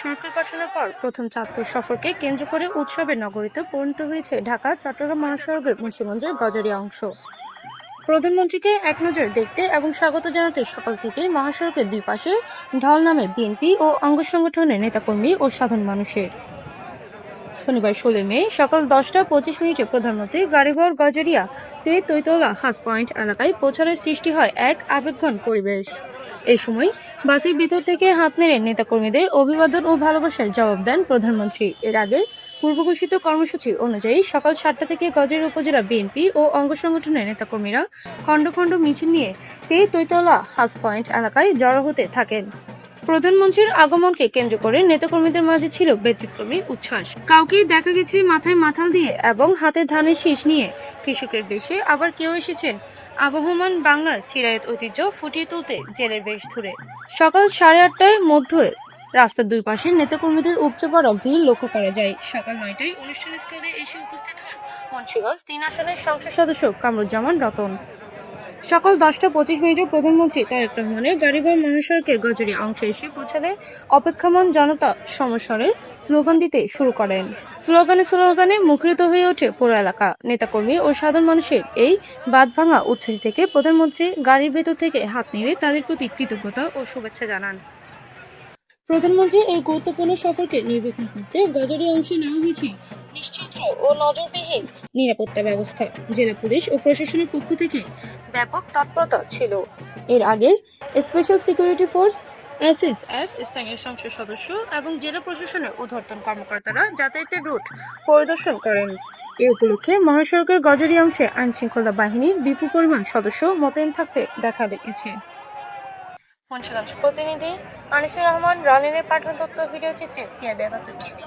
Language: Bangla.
সরকার গঠনের পর প্রথম চাঁদপুর সফরকে কেন্দ্র করে উৎসবের নগরীতে পরিণত হয়েছে ঢাকা চট্টগ্রাম মহাসড়কের মুন্সিগঞ্জের গজারিয়া অংশ। প্রধানমন্ত্রীকে এক নজর দেখতে এবং স্বাগত জানাতে সকাল থেকে মহাসড়কের দুই পাশে ঢল নামে বিএনপি ও অঙ্গ সংগঠনের নেতাকর্মী ও সাধারণ মানুষের। শনিবার 16 মে সকাল 10টা 25 মিনিটে প্রধানমন্ত্রী গাড়িবহর গজারিয়া তৈতলা হাস পয়েন্ট এলাকায় পৌঁছানোর সৃষ্টি হয় এক আবেগঘন পরিবেশ। এই সময় বাসের ভিতর থেকে হাত নেড়ে নেতাকর্মীদের অভিবাদন ও ভালোবাসার জবাব দেন প্রধানমন্ত্রী। এর আগে পূর্বঘোষিত কর্মসূচি অনুযায়ী সকাল 7টা থেকে গজারিয়া উপজেলা বিএনপি ও অঙ্গ সংগঠনের নেতাকর্মীরা খণ্ড খণ্ড মিছিল নিয়ে তৈতলা হাস পয়েন্ট এলাকায় জড়ো হতে থাকেন। প্রধানমন্ত্রীর আগমনকে কেন্দ্র করে নেতাকর্মীদের মাঝে ছিল ব্যতিক্রমী উচ্ছ্বাস। কাউকে দেখা গেছে মাথায় মাথাল দিয়ে এবং হাতে ধানের শীষ নিয়ে কৃষকের বেশে, আবার কেউ এসেছেন আবহমান বাংলার চিরায়ত ঐতিহ্য ফুটিয়ে তুলতে জেলের বেশ ধরে। সকাল 8:30টার মধ্যে রাস্তার দুই পাশে নেতাকর্মীদের উপচে পড়া ভিড় লক্ষ্য করা যায়। সকাল 9টায় অনুষ্ঠানস্থলে এসে উপস্থিত হন মুন্সিগঞ্জ 3 আসনের সংসদ সদস্য কামরুজ্জামান রতন। সকাল 10টা 25 মিনিটে প্রধানমন্ত্রী তারেক রহমানের গাড়িবহর মহাসড়কের গজারিয়া অংশে এসে পৌঁছালে অপেক্ষমান জনতা সমস্বরে স্লোগান দিতে শুরু করেন। স্লোগানে মুখরিত হয়ে ওঠে পুরো এলাকা। নেতাকর্মী ও সাধারণ মানুষের এই বাঁধভাঙা উচ্ছ্বাস থেকে প্রধানমন্ত্রী গাড়ির ভেতর থেকে হাত নেড়ে তাদের প্রতি কৃতজ্ঞতা ও শুভেচ্ছা জানান। প্রধানমন্ত্রীর এই গুরুত্বপূর্ণ সফরকে নির্বিঘ্ন করতে গজারিয়া অংশে নেওয়া হয়েছে নিশ্চিদ্র ও নজরবিহীন নিরাপত্তা ব্যবস্থা। জেলা পুলিশ ও প্রশাসনের পক্ষ থেকে ব্যাপক তৎপরতা ছিল। এর আগে স্পেশাল সিকিউরিটি ফোর্স SSF, স্থানীয় সংসদ সদস্য এবং জেলা প্রশাসনের ঊর্ধ্বতন কর্মকর্তারা যাতায়াতের রুট পরিদর্শন করেন। এ উপলক্ষে মহাসড়কের গজারিয়া অংশে আইন শৃঙ্খলা বাহিনীর বিপুল পরিমাণ সদস্য মোতায়েন থাকতে দেখা গেছে। মুন্সিগঞ্জ প্রতিনিধি আনিসুর রহমান, রনিনের পাঠানো তথ্য ভিডিও চিত্রে PIB 71 TV।